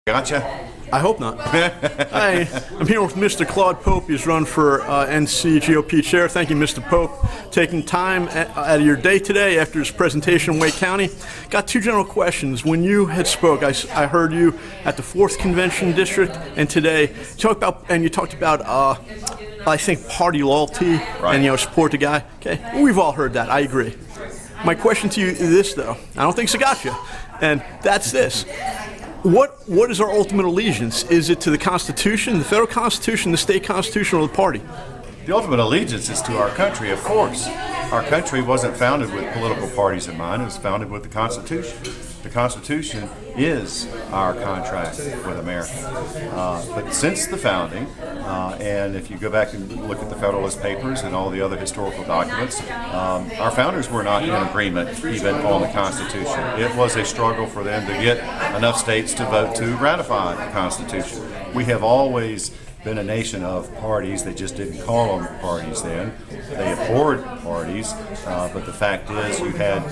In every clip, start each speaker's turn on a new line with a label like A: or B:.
A: Gotcha.
B: I hope not. Hi, I'm here with Mr. Claude Pope. He's run for NCGA GOP chair. Thank you, Mr. Pope, taking time out of your day today after his presentation in Wake County. Got two general questions. When you had spoke, I heard you at the 4th Convention District, and today you talked about I think party loyalty and support the guy. Okay, we've all heard that. I agree. My question to you is this, though. I don't think it's a gotcha, and that's this. What is our ultimate allegiance? Is it to the Constitution, the federal Constitution, the state Constitution, or the party?
A: The ultimate allegiance is to our country, of course. Our country wasn't founded with political parties in mind. It was founded with the Constitution. The Constitution is our contract with America. But since the founding, and if you go back and look at the Federalist Papers and all the other historical documents, our founders were not in agreement even on the Constitution. It was a struggle for them to get enough states to vote to ratify the Constitution. We have always been a nation of parties. They just didn't call them parties then. They abhorred parties, but the fact is you had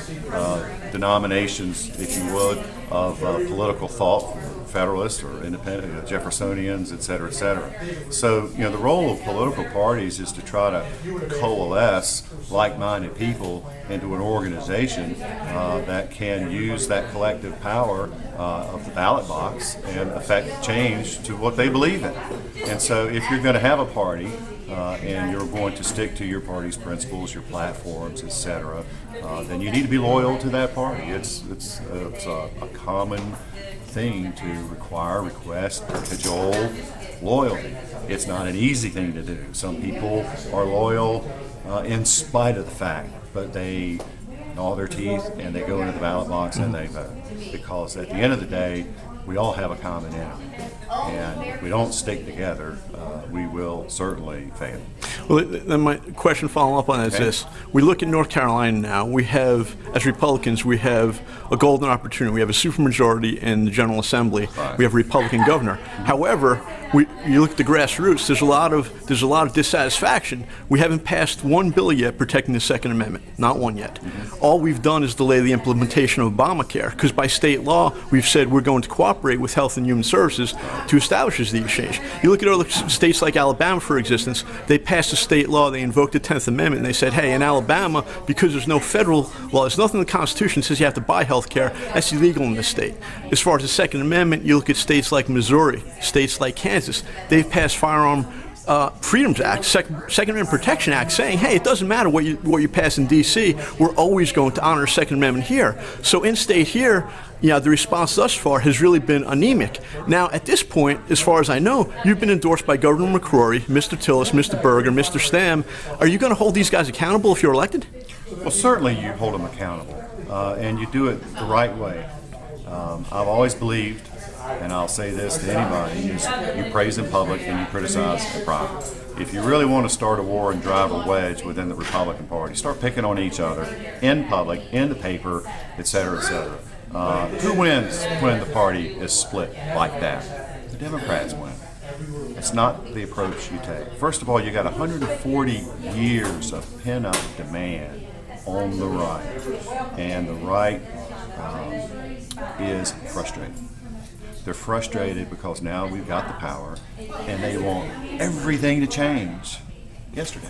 A: denominations, if you would, of political thought, Federalists or Independent, Jeffersonians, et cetera, et cetera. So, the role of political parties is to try to coalesce like-minded people into an organization that can use that collective power of the ballot box and affect change to what they believe in. And so if you're going to have a party and you're going to stick to your party's principles, your platforms, et cetera, then you need to be loyal to that party. It's a common thing to request, cajole loyalty. It's not an easy thing to do. Some people are loyal in spite of the fact, but they gnaw their teeth and they go into the ballot box and they vote. Because at the end of the day, we all have a common enemy. And if we don't stick together, we will certainly fail.
B: Well, then my question following up on that is this. We look at North Carolina now. We have, as Republicans, we have a golden opportunity. We have a supermajority in the General Assembly.
A: Right.
B: We have a Republican governor. However, you look at the grassroots, there's a lot of dissatisfaction. We haven't passed one bill yet protecting the Second Amendment. Not one yet. All we've done is delay the implementation of Obamacare, because by state law, we've said we're going to cooperate with Health and Human Services to establish the exchange. You look at other states like Alabama, for instance, they passed a state law, they invoked the 10th Amendment, and they said, hey, in Alabama, because there's no federal law, there's nothing in the Constitution that says you have to buy health care, that's illegal in this state. As far as the Second Amendment, you look at states like Missouri, states like Kansas, they've passed Firearm Freedoms Act, Second Amendment Protection Act, saying, hey, it doesn't matter what you pass in D.C., we're always going to honor Second Amendment here. So in-state here, the response thus far has really been anemic. Now, at this point, as far as I know, you've been endorsed by Governor McCrory, Mr. Tillis, Mr. Berger, Mr. Stam. Are you going to hold these guys accountable if you're elected?
A: Well, certainly you hold them accountable, and you do it the right way. I've always believed, and I'll say this to anybody, is you praise in public and you criticize in private. If you really want to start a war and drive a wedge within the Republican Party, start picking on each other in public, in the paper, et cetera, et cetera. Who wins when the party is split like that? The Democrats win. It's not the approach you take. First of all, you got 140 years of pent-up demand on the right, and the right is frustrated. They're frustrated because now we've got the power, and they want everything to change yesterday.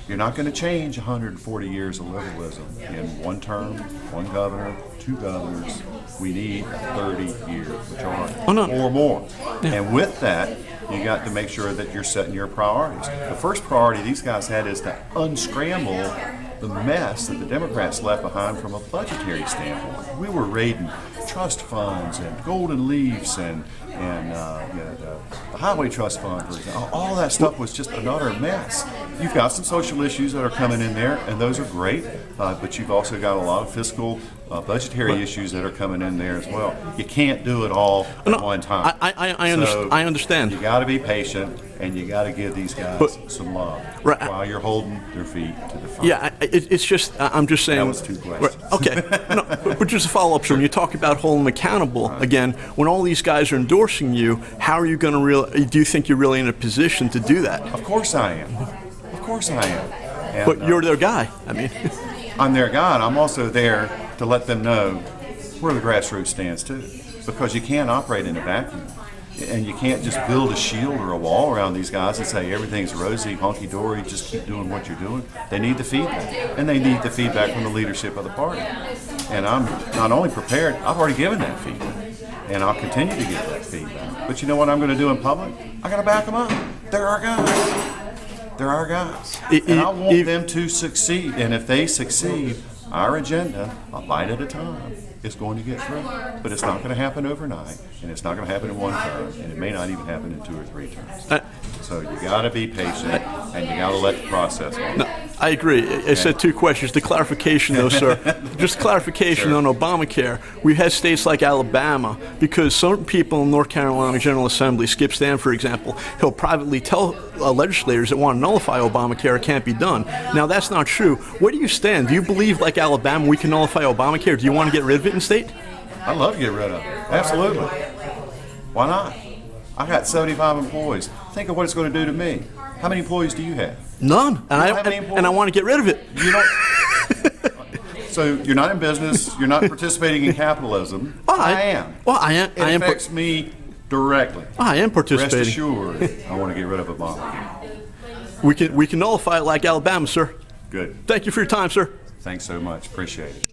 A: You're not going to change 140 years of liberalism in one term, one governor, two governors. We need a 30-year majority or more. Yeah. And with that, you got to make sure that you're setting your priorities. The first priority these guys had is to unscramble the mess that the Democrats left behind from a budgetary standpoint. We were raiding trust funds and golden leafs and the highway trust fund, for example. All that stuff was just an utter mess. You've got some social issues that are coming in there, and those are great, but you've also got a lot of fiscal budgetary issues that are coming in there as well. You can't do it all at one time.
B: I understand.
A: You got to be patient, and you got to give these guys some love while you're holding their feet to the fire.
B: Yeah, it's just, I'm just saying.
A: That was two questions.
B: Okay, but just a follow-up. So when you talk about holding them accountable, again, when all these guys are endorsing you, how are you going to do you think you're really in a position to do that?
A: Of course I am. Of course I am. And,
B: but you're their guy. I mean,
A: I'm their guy, and I'm also there to let them know where the grassroots stands too. because you can't operate in a vacuum. And you can't just build a shield or a wall around these guys and say everything's rosy, hunky-dory, just keep doing what you're doing. They need the feedback, and they need the feedback from the leadership of the party. And I'm not only prepared, I've already given that feedback, and I'll continue to give that feedback. But you know what I'm going to do in public? I got to back them up. They're our guys. They're our guys. And I want them to succeed. And if they succeed, our agenda, a bite at a time, is going to get through. But it's not going to happen overnight, and it's not going to happen in one term, and it may not even happen in 2 or 3 terms. So you got to be patient, and you got to let the process go.
B: No, I agree. I said 2 questions. The clarification, though, sir. Just clarification
A: Sure.
B: on Obamacare. We had states like Alabama, because some people in North Carolina General Assembly, Skip Stam, for example, he'll privately tell legislators that want to nullify Obamacare it can't be done. Now, that's not true. Where do you stand? Do you believe, like Alabama, we can nullify Obamacare? Do you want to get rid of it in state?
A: I'd love to get rid of it. Absolutely. Why not? I got 75 employees. Think of what it's going to do to me. How many employees do you have?
B: None.
A: You don't have any employees?
B: And I want to get rid of it.
A: You don't. So you're not in business. You're not participating in capitalism.
B: Well,
A: I am.
B: Well, I am.
A: It affects me directly.
B: I am participating.
A: Rest assured, I want to get rid of Obamacare.
B: We can nullify it like Alabama, sir.
A: Good.
B: Thank you for your time, sir.
A: Thanks so much. Appreciate it.